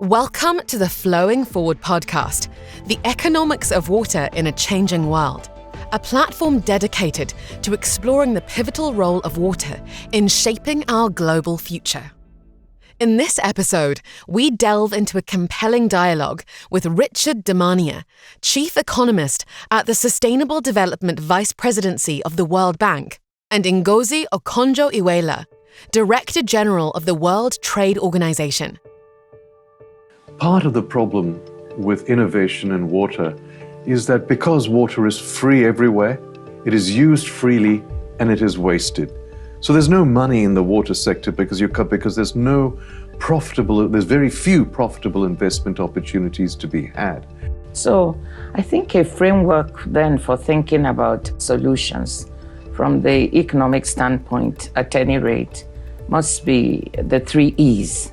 Welcome to the Flowing Forward podcast, the economics of water in a changing world, a platform dedicated to exploring the pivotal role of water in shaping our global future. In this episode, we delve into a compelling dialogue with Richard Damania, Chief Economist at the Sustainable Development Vice Presidency of the World Bank, and Ngozi Okonjo-Iweala, Director General of the World Trade Organization. Part of the problem with innovation in water is that because water is free everywhere, it is used freely and it is wasted. So there's no money in the water sector because there's very few profitable investment opportunities to be had. So I think a framework then for thinking about solutions from the economic standpoint, at any rate, must be the 3 E's: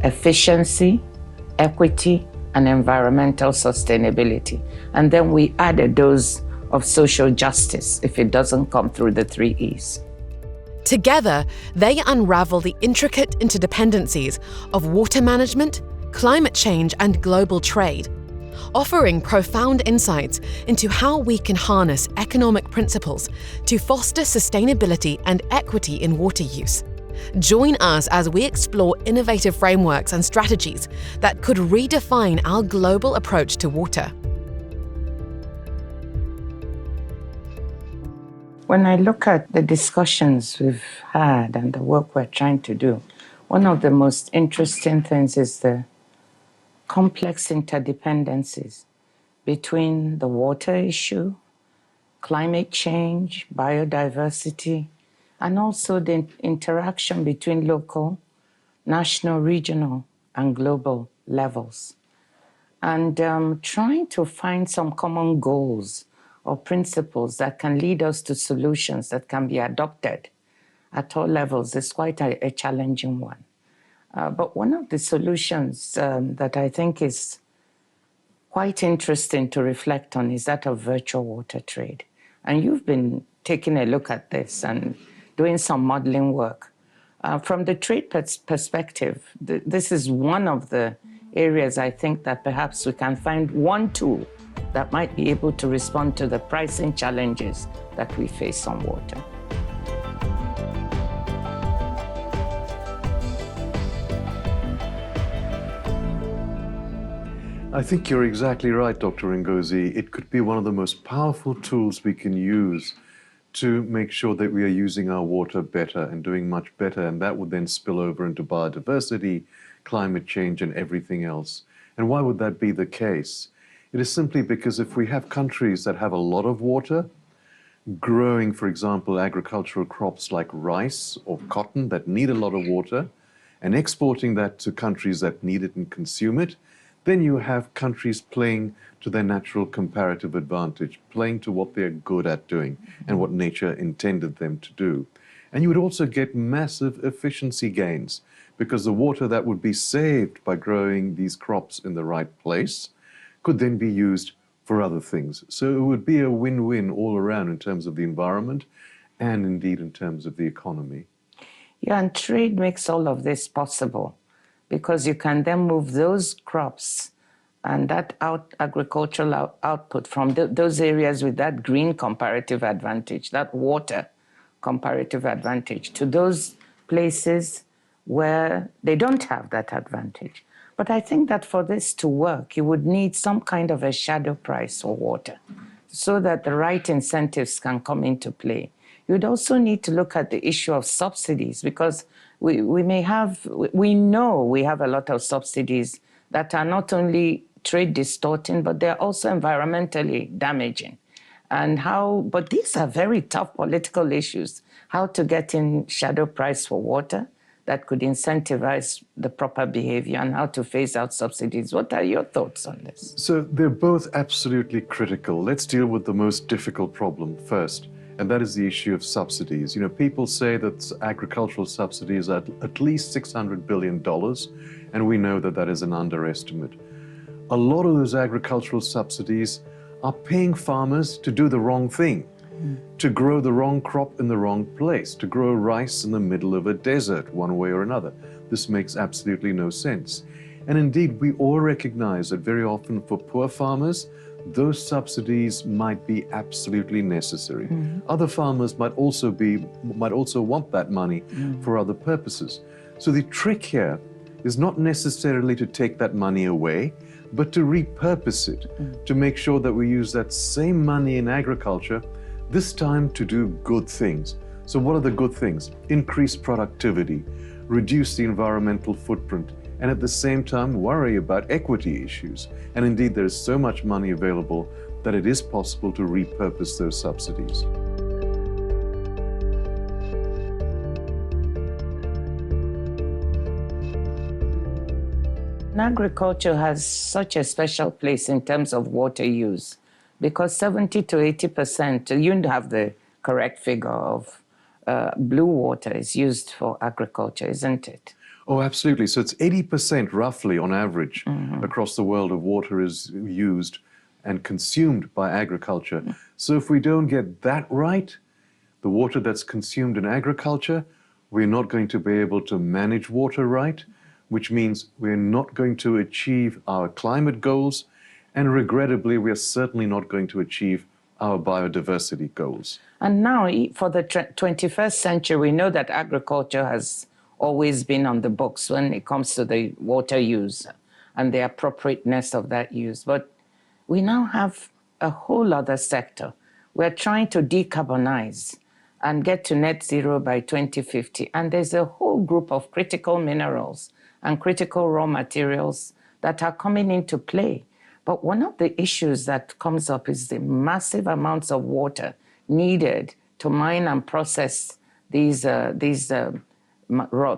efficiency, equity, and environmental sustainability. And then we add a dose of social justice if it doesn't come through the 3 E's. Together, they unravel the intricate interdependencies of water management, climate change, and global trade, offering profound insights into how we can harness economic principles to foster sustainability and equity in water use. Join us as we explore innovative frameworks and strategies that could redefine our global approach to water. When I look at the discussions we've had and the work we're trying to do, one of the most interesting things is the complex interdependencies between the water issue, climate change, biodiversity, and also the interaction between local, national, regional, and global levels. And trying to find some common goals or principles that can lead us to solutions that can be adopted at all levels is quite a challenging one. But one of the solutions that I think is quite interesting to reflect on is that of virtual water trade. And you've been taking a look at this and doing some modeling work. From the trade perspective, this is one of the areas I think that perhaps we can find one tool that might be able to respond to the pricing challenges that we face on water. I think you're exactly right, Dr. Ngozi. It could be one of the most powerful tools we can use to make sure that we are using our water better and doing much better, and that would then spill over into biodiversity, climate change, and everything else. And why would that be the case? It is simply because if we have countries that have a lot of water, growing, for example, agricultural crops like rice or cotton that need a lot of water, and exporting that to countries that need it and consume it, then you have countries playing to their natural comparative advantage, playing to what they're good at doing and what nature intended them to do. And you would also get massive efficiency gains because the water that would be saved by growing these crops in the right place could then be used for other things. So it would be a win-win all around in terms of the environment and indeed in terms of the economy. Yeah, and trade makes all of this possible, because you can then move those crops and that agricultural output from those areas with that green comparative advantage, that water comparative advantage, to those places where they don't have that advantage. But I think that for this to work, you would need some kind of a shadow price for water so that the right incentives can come into play. You'd also need to look at the issue of subsidies, because we know we have a lot of subsidies that are not only trade distorting, but they're also environmentally damaging. But these are very tough political issues. How to get in shadow price for water that could incentivize the proper behavior, and how to phase out subsidies. What are your thoughts on this? So they're both absolutely critical. Let's deal with the most difficult problem first, and that is the issue of subsidies. People say that agricultural subsidies are at least $600 billion, and we know that that is an underestimate. A lot of those agricultural subsidies are paying farmers to do the wrong thing, to grow the wrong crop in the wrong place, to grow rice in the middle of a desert one way or another. This makes absolutely no sense. And indeed, we all recognize that very often for poor farmers, those subsidies might be absolutely necessary. Other farmers might also want that money for other purposes. So the trick here is not necessarily to take that money away, but to repurpose it, to make sure that we use that same money in agriculture, this time to do good things. So what are the good things? Increase productivity, reduce the environmental footprint, and at the same time worry about equity issues. And indeed, there is so much money available that it is possible to repurpose those subsidies. Agriculture has such a special place in terms of water use because 70 to 80%, you have the correct figure of blue water is used for agriculture, isn't it? Oh, absolutely. So it's 80% roughly on average across the world of water is used and consumed by agriculture. So if we don't get that right, the water that's consumed in agriculture, we're not going to be able to manage water right, which means we're not going to achieve our climate goals, and regrettably, we are certainly not going to achieve our biodiversity goals. And now, for the 21st century, we know that agriculture has always been on the books when it comes to the water use and the appropriateness of that use. But we now have a whole other sector. We're trying to decarbonize and get to net zero by 2050. And there's a whole group of critical minerals and critical raw materials that are coming into play. But one of the issues that comes up is the massive amounts of water needed to mine and process these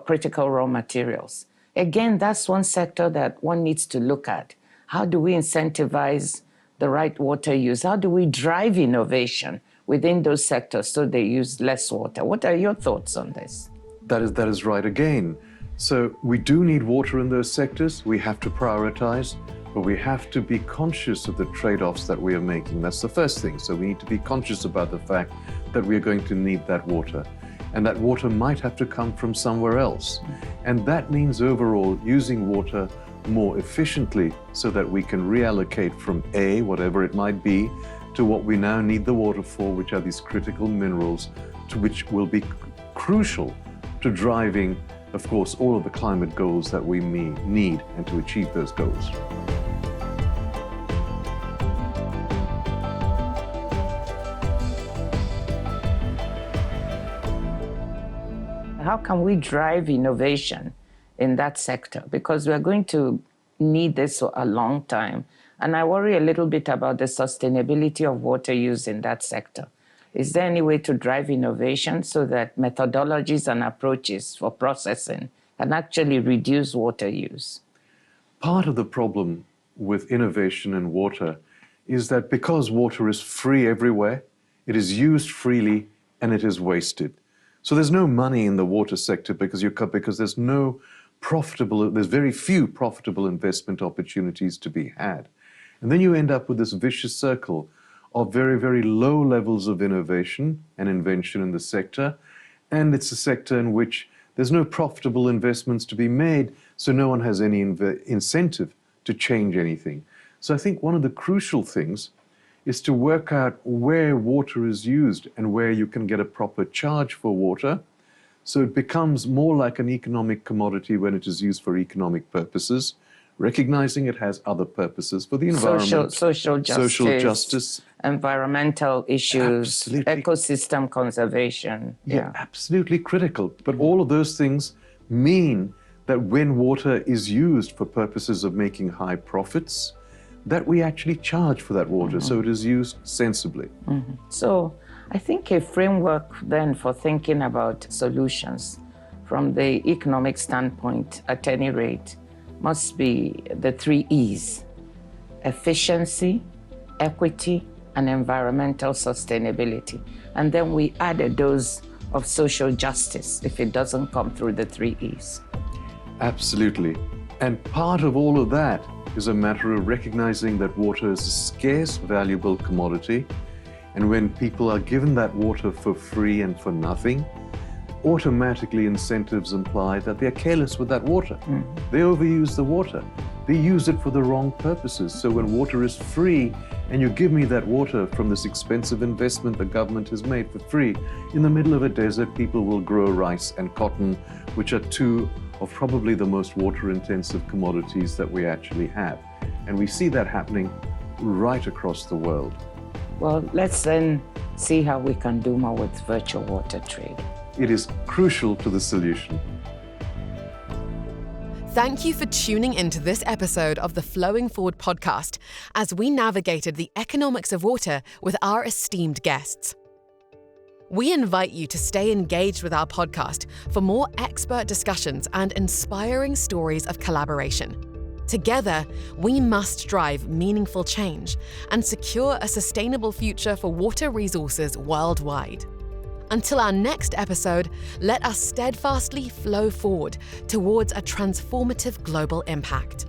critical raw materials. Again, that's one sector that one needs to look at. How do we incentivize the right water use? How do we drive innovation within those sectors so they use less water? What are your thoughts on this? That is right again. So we do need water in those sectors. We have to prioritize, but we have to be conscious of the trade-offs that we are making. That's the first thing. So we need to be conscious about the fact that we are going to need that water, and that water might have to come from somewhere else. And that means overall using water more efficiently so that we can reallocate from A, whatever it might be, to what we now need the water for, which are these critical minerals, to which will be crucial to driving, of course, all of the climate goals that we need and to achieve those goals. How can we drive innovation in that sector? Because we're going to need this for a long time. And I worry a little bit about the sustainability of water use in that sector. Is there any way to drive innovation so that methodologies and approaches for processing can actually reduce water use? Part of the problem with innovation in water is that because water is free everywhere, it is used freely and it is wasted. So there's no money in the water sector because there's very few profitable investment opportunities to be had. And then you end up with this vicious circle of very, very low levels of innovation and invention in the sector. And it's a sector in which there's no profitable investments to be made, so no one has any incentive to change anything. So I think one of the crucial things is to work out where water is used and where you can get a proper charge for water, so it becomes more like an economic commodity when it is used for economic purposes, recognizing it has other purposes for the environment, social justice, environmental issues, absolutely. Ecosystem conservation. Yeah, absolutely critical. But all of those things mean that when water is used for purposes of making high profits, that we actually charge for that water, so it is used sensibly. So I think a framework then for thinking about solutions from the economic standpoint, at any rate, must be the 3 E's: efficiency, equity, and environmental sustainability. And then we add a dose of social justice if it doesn't come through the 3 E's. Absolutely. And part of all of that is a matter of recognizing that water is a scarce, valuable commodity. And when people are given that water for free and for nothing, automatically incentives imply that they're careless with that water. They overuse the water. They use it for the wrong purposes. So when water is free and you give me that water from this expensive investment the government has made for free, in the middle of a desert, people will grow rice and cotton, which are two of probably the most water-intensive commodities that we actually have. And we see that happening right across the world. Well, let's then see how we can do more with virtual water trade. It is crucial to the solution. Thank you for tuning into this episode of the Flowing Forward podcast as we navigated the economics of water with our esteemed guests. We invite you to stay engaged with our podcast for more expert discussions and inspiring stories of collaboration. Together, we must drive meaningful change and secure a sustainable future for water resources worldwide. Until our next episode, let us steadfastly flow forward towards a transformative global impact.